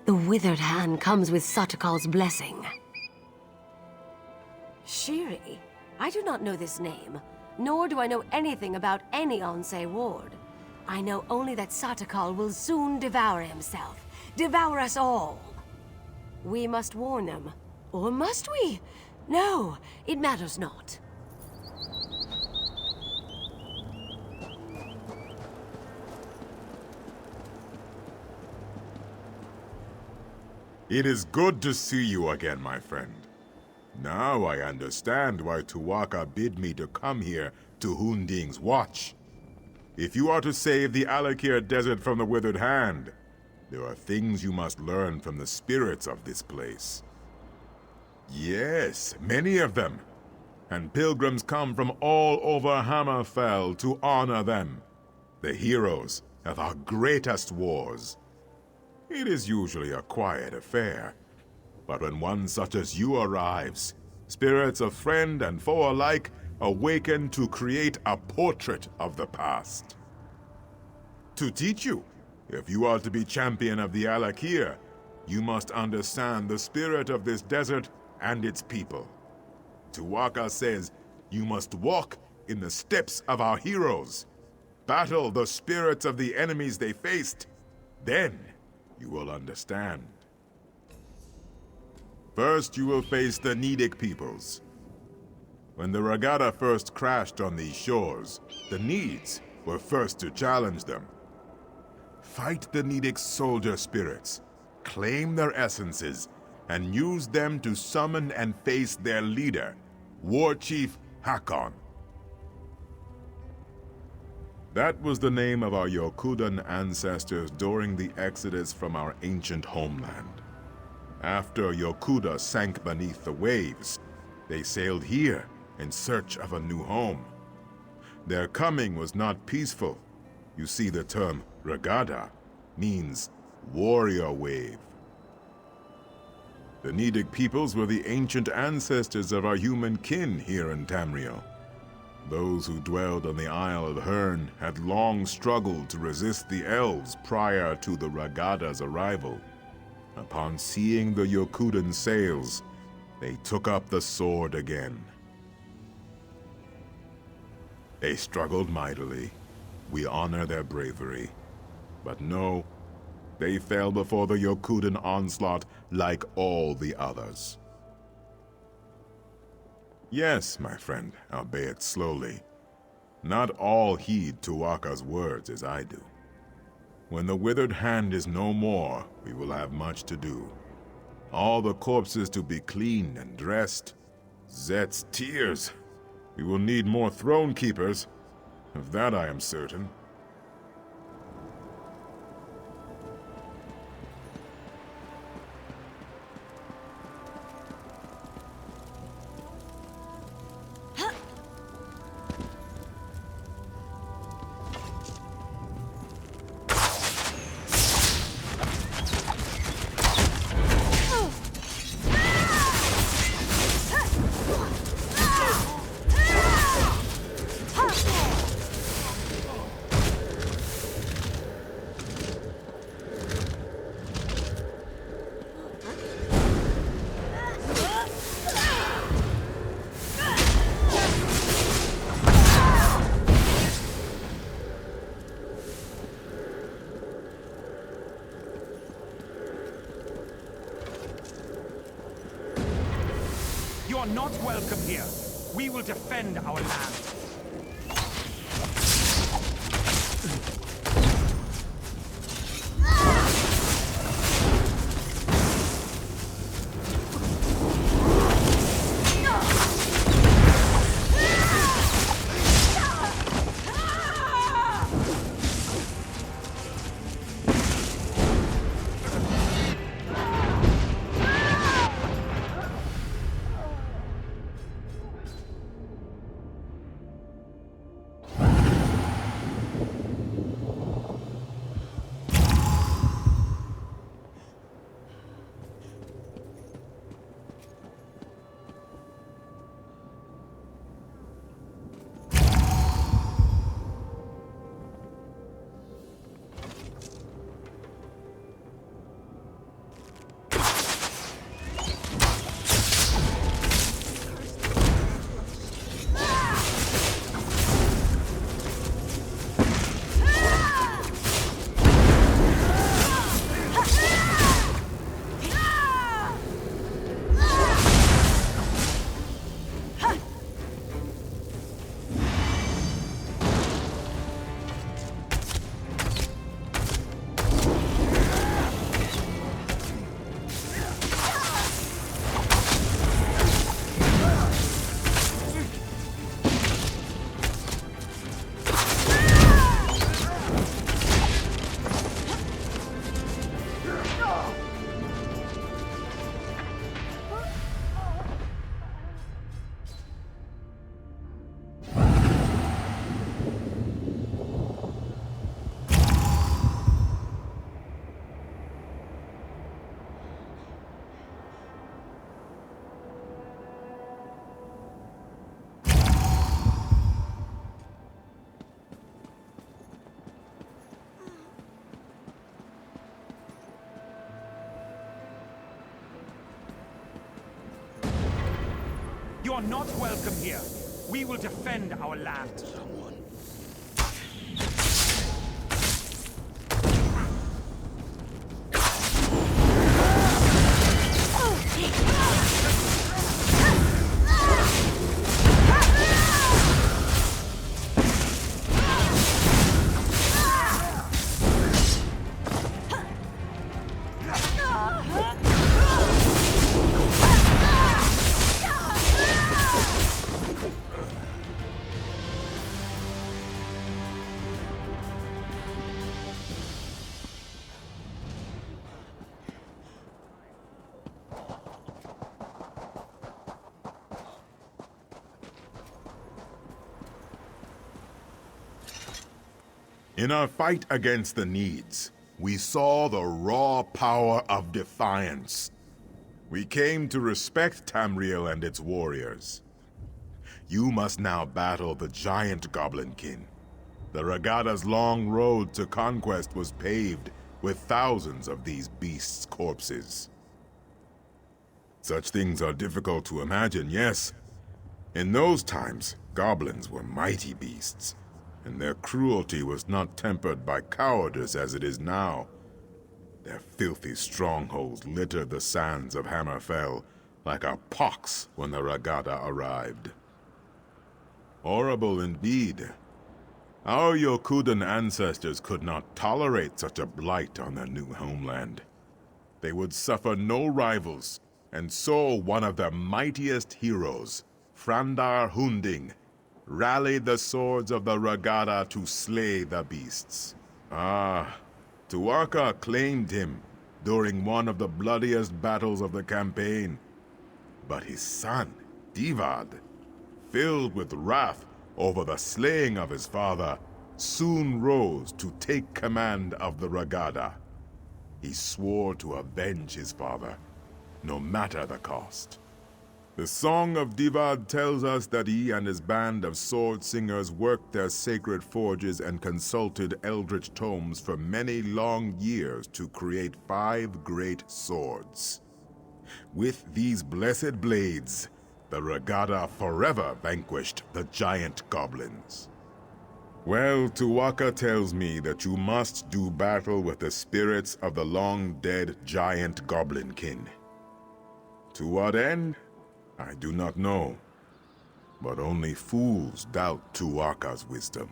The withered hand comes with Satakal's blessing. Shiri? I do not know this name, nor do I know anything about any Onse ward. I know only that Satakal will soon devour himself. Devour us all. We must warn them. Or must we? No, it matters not. It is good to see you again, my friend. Now I understand why Tuwaka bid me to come here to Hoonding's watch. If you are to save the Alik'r Desert from the Withered Hand, there are things you must learn from the spirits of this place. Yes, many of them. And pilgrims come from all over Hammerfell to honor them, the heroes of our greatest wars. It is usually a quiet affair, but when one such as you arrives, spirits of friend and foe alike awaken to create a portrait of the past. To teach you, if you are to be champion of the Alik'r, you must understand the spirit of this desert and its people. Tuwaka says you must walk in the steps of our heroes, battle the spirits of the enemies they faced, then you will understand. First, you will face the Nidic peoples. When the regatta first crashed on these shores, the Needs were first to challenge them. Fight the Nidic soldier spirits, claim their essences, and use them to summon and face their leader, War Chief Hakon. That was the name of our Yokudan ancestors during the exodus from our ancient homeland. After Yokuda sank beneath the waves, they sailed here in search of a new home. Their coming was not peaceful. You see, the term regatta means warrior wave. The Nidic peoples were the ancient ancestors of our human kin here in Tamriel. Those who dwelled on the Isle of Herne had long struggled to resist the elves prior to the regatta's arrival. Upon seeing the Yokudan sails, they took up the sword again. They struggled mightily. We honor their bravery. But no, they fell before the Yokudan onslaught like all the others. Yes, my friend, albeit slowly. Not all heed Tuwaka's words as I do. When the withered hand is no more, we will have much to do. All the corpses to be cleaned and dressed. Zet's tears. We will need more throne keepers. Of that I am certain. You are not welcome here. We will defend our land. are not welcome here. We will defend our land. In our fight against the Needs, we saw the raw power of defiance. We came to respect Tamriel and its warriors. You must now battle the giant Goblinkin. The Regada's long road to conquest was paved with thousands of these beasts' corpses. Such things are difficult to imagine, yes. In those times, goblins were mighty beasts, and their cruelty was not tempered by cowardice as it is now. Their filthy strongholds littered the sands of Hammerfell like a pox when the Regada arrived. Horrible indeed. Our Yokudan ancestors could not tolerate such a blight on their new homeland. They would suffer no rivals, and so one of their mightiest heroes, Frandar Hoonding, rallied the swords of the Regada to slay the beasts. Tuatha claimed him during one of the bloodiest battles of the campaign. But his son, Divad, filled with wrath over the slaying of his father, soon rose to take command of the Regada. He swore to avenge his father, no matter the cost. The Song of Divad tells us that he and his band of sword singers worked their sacred forges and consulted eldritch tomes for many long years to create 5 great swords. With these blessed blades, the Regada forever vanquished the giant goblins. Well, Tuatha tells me that you must do battle with the spirits of the long-dead giant Goblinkin. To what end? I do not know, but only fools doubt Tuatha's wisdom.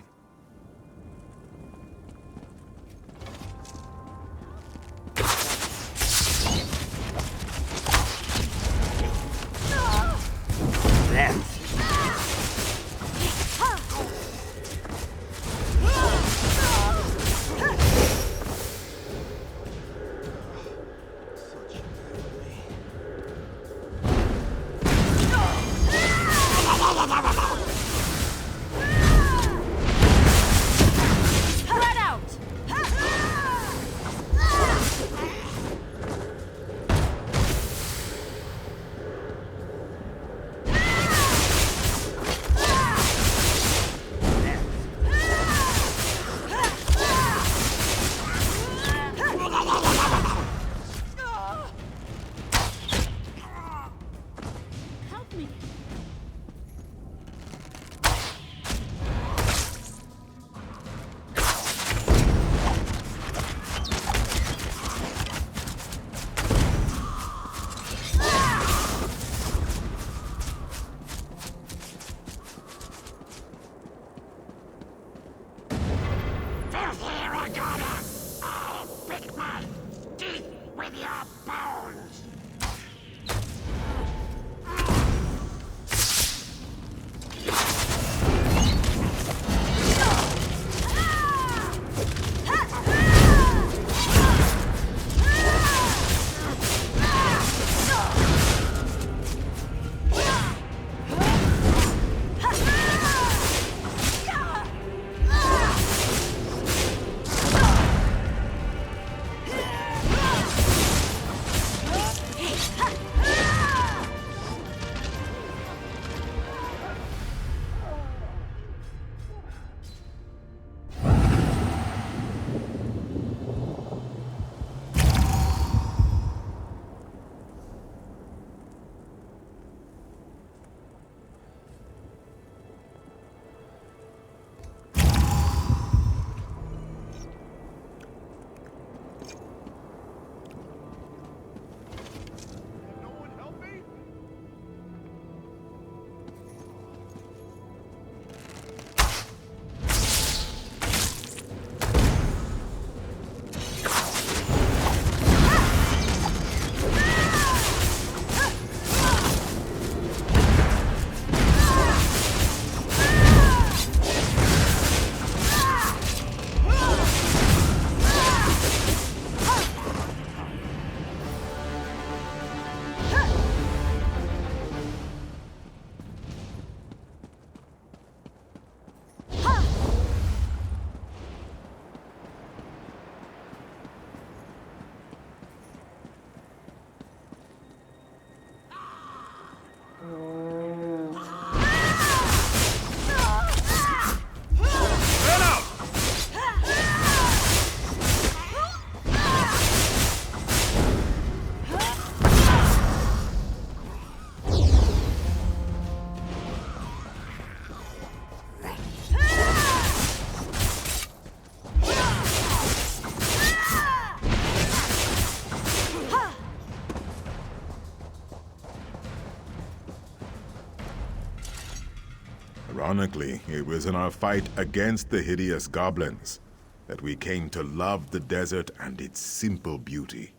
Ironically, it was in our fight against the hideous goblins that we came to love the desert and its simple beauty.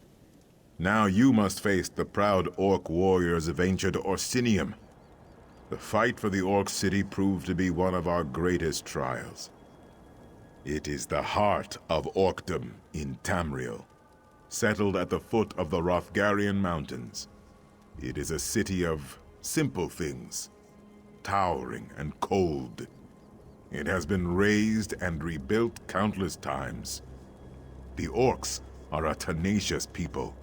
Now you must face the proud orc warriors of ancient Orsinium. The fight for the orc city proved to be one of our greatest trials. It is the heart of orcdom in Tamriel, settled at the foot of the Hrothgarian Mountains. It is a city of simple things, towering and cold. It has been razed and rebuilt countless times. The orcs are a tenacious people.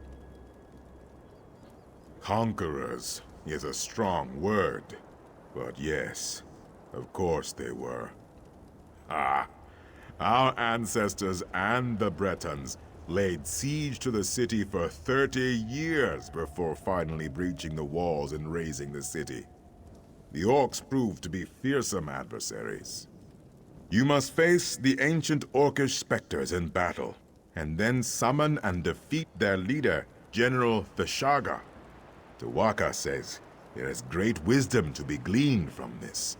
Conquerors is a strong word, but yes, of course they were. Our ancestors and the Bretons laid siege to the city for 30 years before finally breaching the walls and razing the city. The orcs proved to be fearsome adversaries. You must face the ancient orcish specters in battle, and then summon and defeat their leader, General Theshaga. Tawaka says there is great wisdom to be gleaned from this.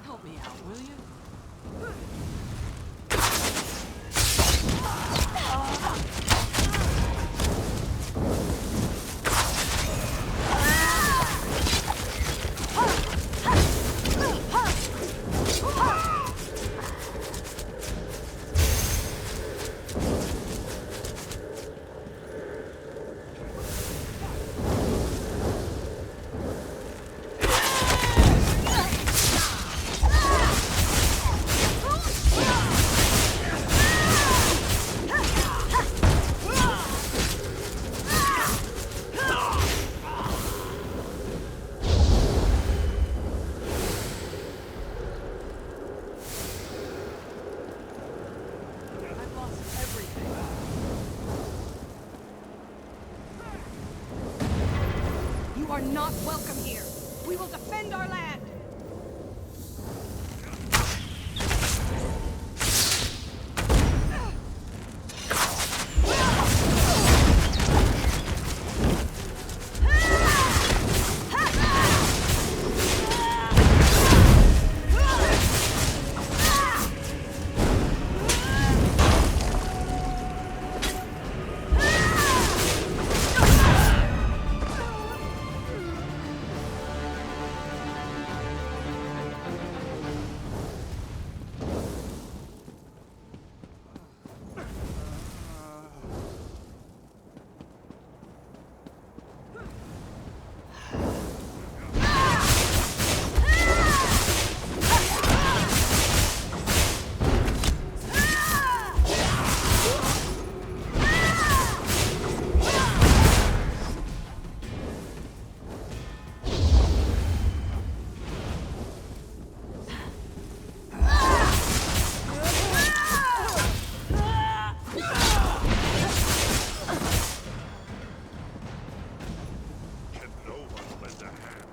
Help me out, will you? You are not welcome here. We will defend our land.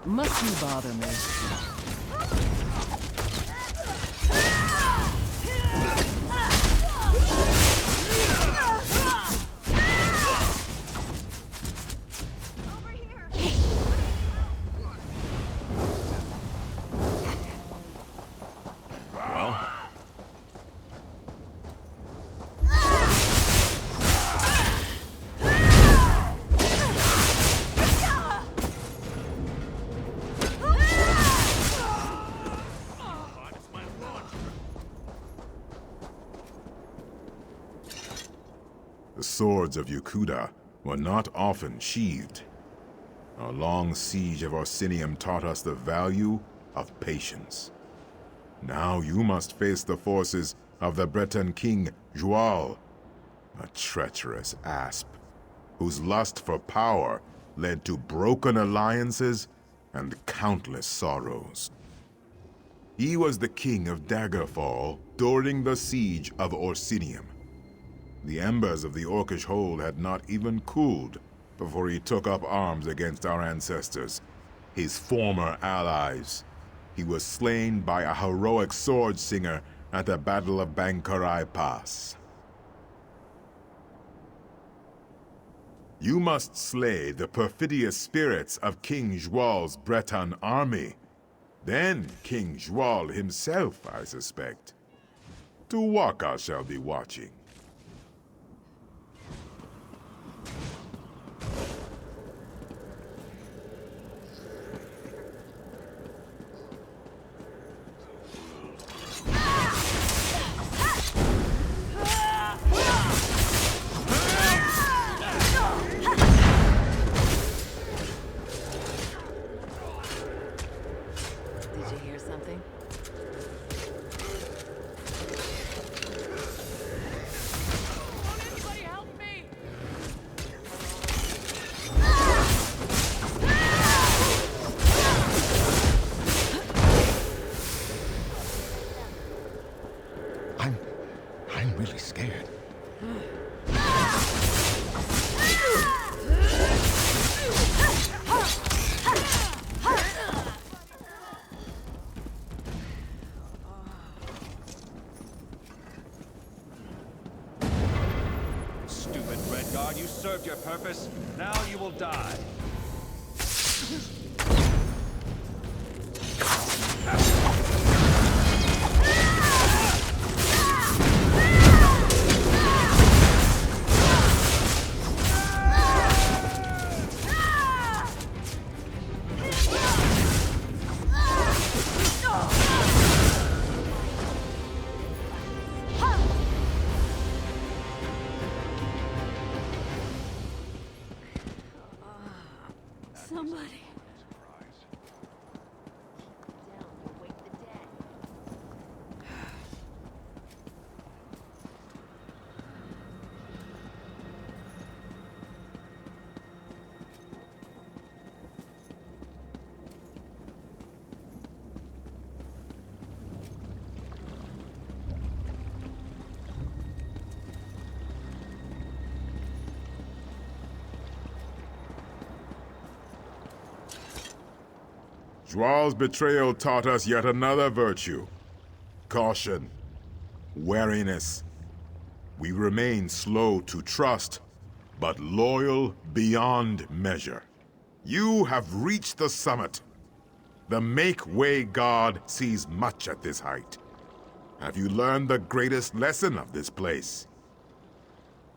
Must you bother me? The swords of Yukuda were not often sheathed. Our long siege of Orsinium taught us the value of patience. Now you must face the forces of the Breton king, Jual, a treacherous asp, whose lust for power led to broken alliances and countless sorrows. He was the king of Daggerfall during the siege of Orsinium. The embers of the Orcish hold had not even cooled before he took up arms against our ancestors, his former allies. He was slain by a heroic sword singer at the Battle of Bankarai Pass. You must slay the perfidious spirits of King Jual's Breton army. Then King Jual himself, I suspect. Tuwaka shall be watching. Did you hear something? Won't anybody help me? I'm really scared. Stupid Redguard, you served your purpose. Now you will die. Somebody. Jual's betrayal taught us yet another virtue. Caution. Wariness. We remain slow to trust, but loyal beyond measure. You have reached the summit. The Make-Way God sees much at this height. Have you learned the greatest lesson of this place?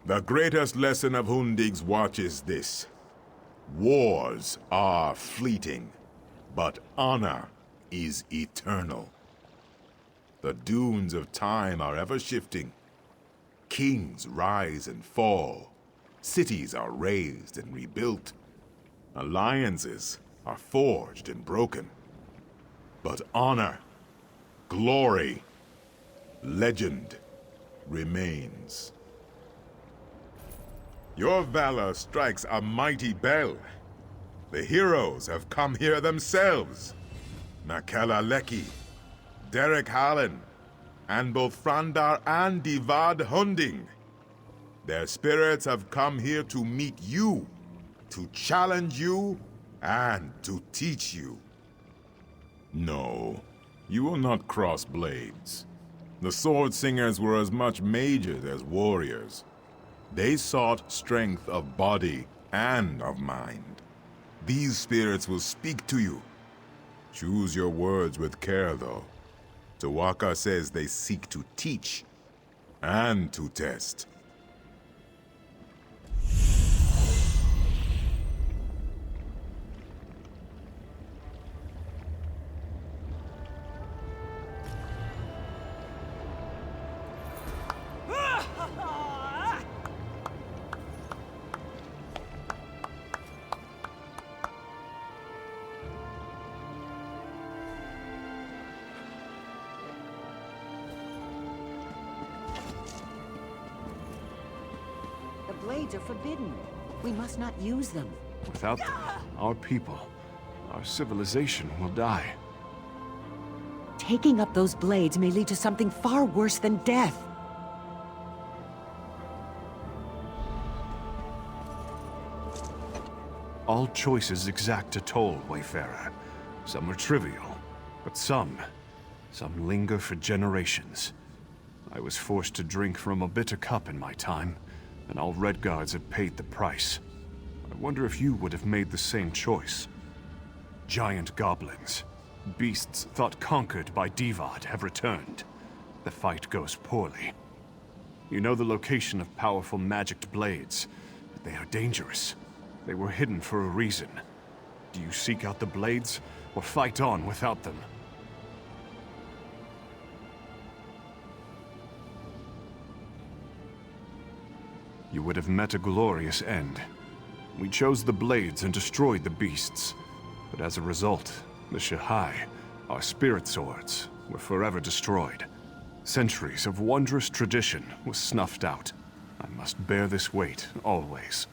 The greatest lesson of Hoonding's watch is this. Wars are fleeting, but honor is eternal. The dunes of time are ever shifting. Kings rise and fall. Cities are raised and rebuilt. Alliances are forged and broken. But honor, glory, legend remains. Your valor strikes a mighty bell. The heroes have come here themselves. Nakela Leki, Derek Hallen, and both Frandar and Divad Hoonding. Their spirits have come here to meet you, to challenge you, and to teach you. No, you will not cross blades. The Sword Singers were as much mages as warriors. They sought strength of body and of mind. These spirits will speak to you. Choose your words with care, though. Tuwaka says they seek to teach and to test. The blades are forbidden. We must not use them. Without them, our people, our civilization will die. Taking up those blades may lead to something far worse than death. All choices exact a toll, Wayfarer. Some are trivial, but some linger for generations. I was forced to drink from a bitter cup in my time, and all Redguards have paid the price. wonder if you would have made the same choice. Giant goblins, beasts thought conquered by Divad, have returned. The fight goes poorly. You know the location of powerful magicked blades, but they are dangerous. They were hidden for a reason. Do you seek out the blades, or fight on without them? You would have met a glorious end. We chose the blades and destroyed the beasts. But as a result, the Shahai, our spirit swords, were forever destroyed. Centuries of wondrous tradition was snuffed out. I must bear this weight, always.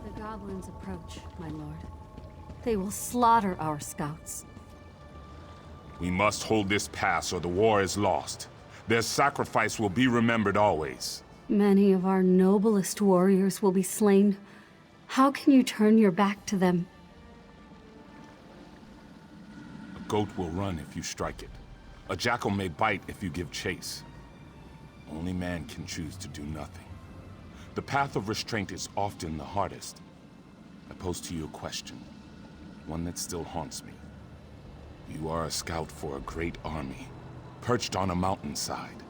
The goblins approach, my lord. They will slaughter our scouts. We must hold this pass or the war is lost. Their sacrifice will be remembered always. Many of our noblest warriors will be slain. How can you turn your back to them? A goat will run if you strike it. A jackal may bite if you give chase. Only man can choose to do nothing. The path of restraint is often the hardest. I pose to you a question, one that still haunts me. You are a scout for a great army, perched on a mountainside.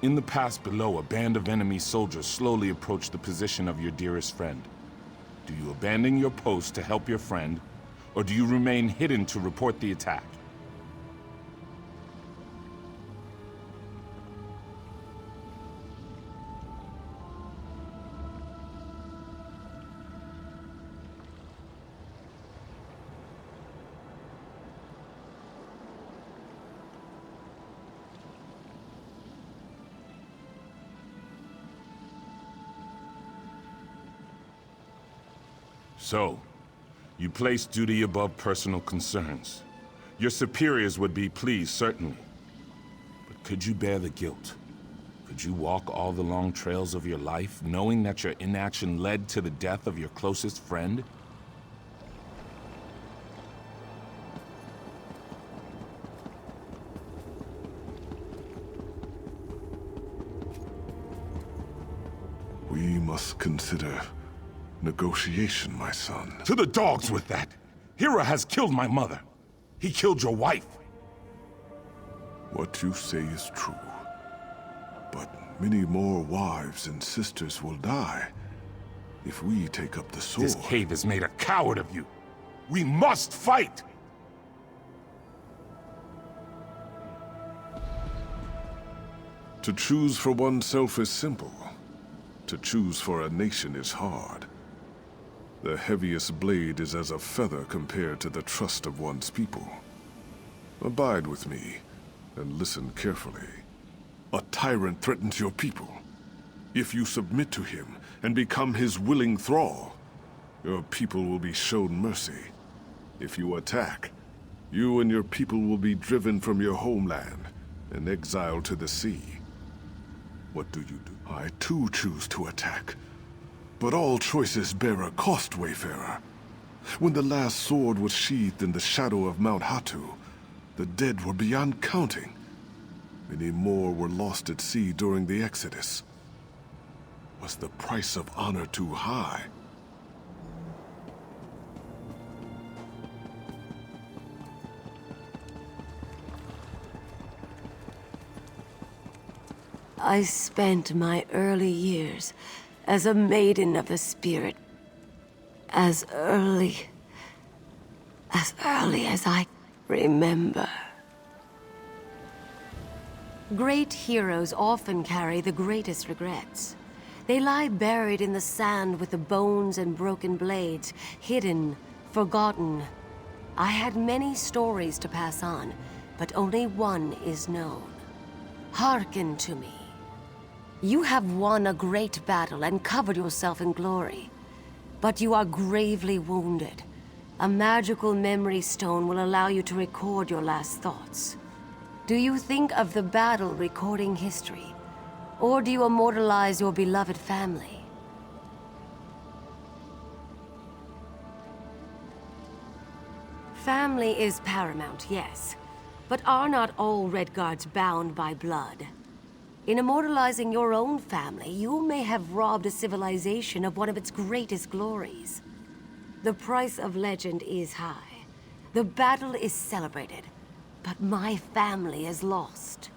In the pass below, a band of enemy soldiers slowly approach the position of your dearest friend. Do you abandon your post to help your friend, or do you remain hidden to report the attack? So, you place duty above personal concerns. Your superiors would be pleased, certainly. But could you bear the guilt? Could you walk all the long trails of your life, knowing that your inaction led to the death of your closest friend? We must consider negotiation, my son. To the dogs with that! Hira has killed my mother. He killed your wife. What you say is true. But many more wives and sisters will die if we take up the sword. This cave has made a coward of you. We must fight! To choose for oneself is simple. To choose for a nation is hard. The heaviest blade is as a feather compared to the trust of one's people. Abide with me, and listen carefully. A tyrant threatens your people. If you submit to him and become his willing thrall, your people will be shown mercy. If you attack, you and your people will be driven from your homeland and exiled to the sea. What do you do? I too choose to attack. But all choices bear a cost, Wayfarer. When the last sword was sheathed in the shadow of Mount Hatu, the dead were beyond counting. Many more were lost at sea during the Exodus. Was the price of honor too high? I spent my early years as a maiden of the spirit. As early as I remember. Great heroes often carry the greatest regrets. They lie buried in the sand with the bones and broken blades, hidden, forgotten. I had many stories to pass on, but only one is known. Hearken to me. You have won a great battle and covered yourself in glory. But you are gravely wounded. A magical memory stone will allow you to record your last thoughts. Do you think of the battle recording history? Or do you immortalize your beloved family? Family is paramount, yes. But are not all Redguards bound by blood? In immortalizing your own family, you may have robbed a civilization of one of its greatest glories. The price of legend is high. The battle is celebrated, but my family is lost.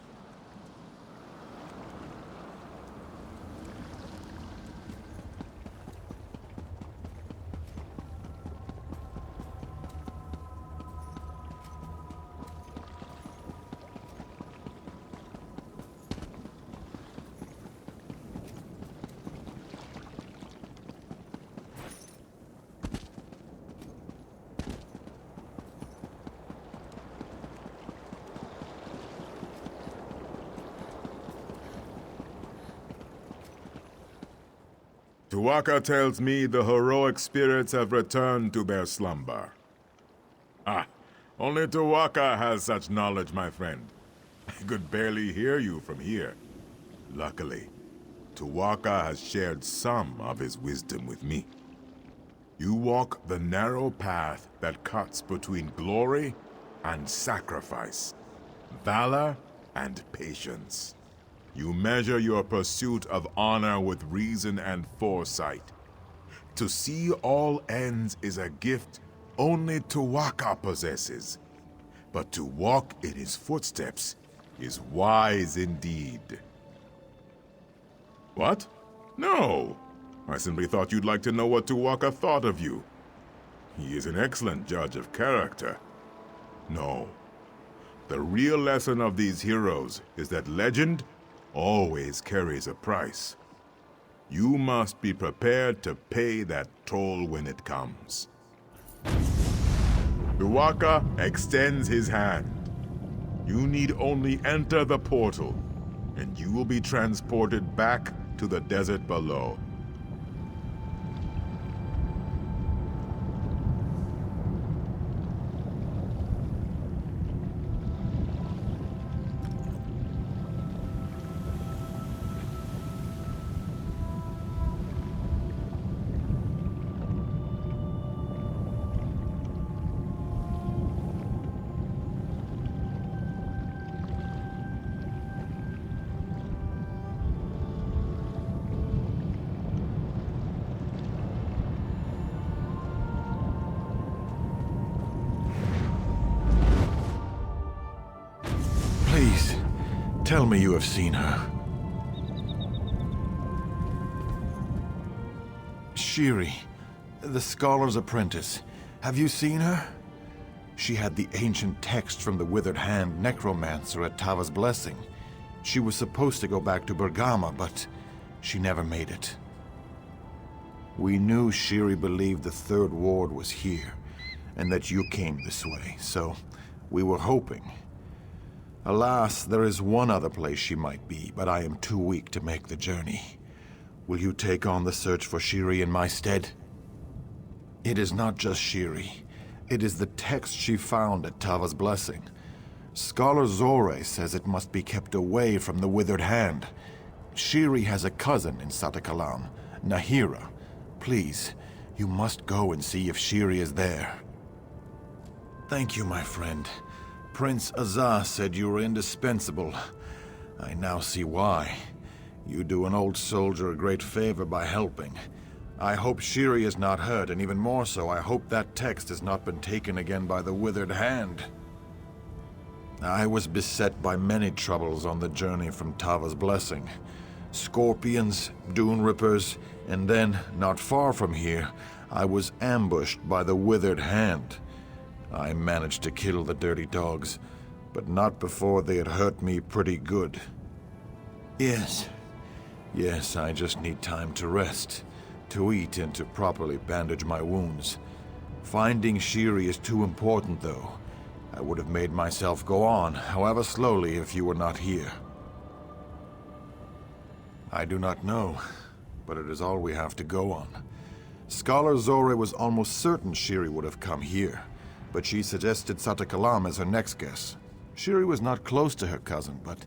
Tuwaka tells me the heroic spirits have returned to their slumber. Ah, only Tuwaka has such knowledge, my friend. I could barely hear you from here. Luckily, Tuwaka has shared some of his wisdom with me. You walk the narrow path that cuts between glory and sacrifice, valor and patience. You measure your pursuit of honor with reason and foresight. To see all ends is a gift only Tuwaka possesses. But to walk in his footsteps is wise indeed. What? No! I simply thought you'd like to know what Tuwaka thought of you. He is an excellent judge of character. No. The real lesson of these heroes is that legend always carries a price. You must be prepared to pay that toll when it comes. Tuwaka extends his hand. You need only enter the portal, and you will be transported back to the desert below. Please, tell me you have seen her. Shiri, the Scholar's apprentice. Have you seen her? She had the ancient text from the Withered Hand necromancer at Tava's Blessing. She was supposed to go back to Bergama, but she never made it. We knew Shiri believed the Third Ward was here, and that you came this way, so we were hoping. Alas, there is one other place she might be, but I am too weak to make the journey. Will you take on the search for Shiri in my stead? It is not just Shiri. It is the text she found at Tava's Blessing. Scholar Zore says it must be kept away from the Withered Hand. Shiri has a cousin in Satakalam, Nahira. Please, you must go and see if Shiri is there. Thank you, my friend. Prince Azah said you were indispensable. I now see why. You do an old soldier a great favor by helping. I hope Shiri is not hurt, and even more so, I hope that text has not been taken again by the Withered Hand. I was beset by many troubles on the journey from Tava's Blessing. Scorpions, dune rippers, and then, not far from here, I was ambushed by the Withered Hand. I managed to kill the dirty dogs, but not before they had hurt me pretty good. Yes, I just need time to rest, to eat, and to properly bandage my wounds. Finding Shiri is too important, though. I would have made myself go on, however slowly, if you were not here. I do not know, but it is all we have to go on. Scholar Zore was almost certain Shiri would have come here, but she suggested Satakalam as her next guess. Shiri was not close to her cousin, but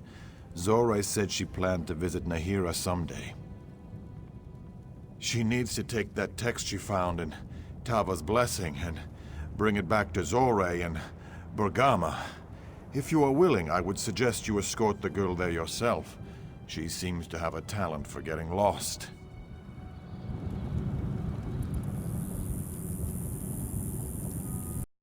Zore said she planned to visit Nahira someday. She needs to take that text she found in Tava's Blessing and bring it back to Zore and Bergama. If you are willing, I would suggest you escort the girl there yourself. She seems to have a talent for getting lost.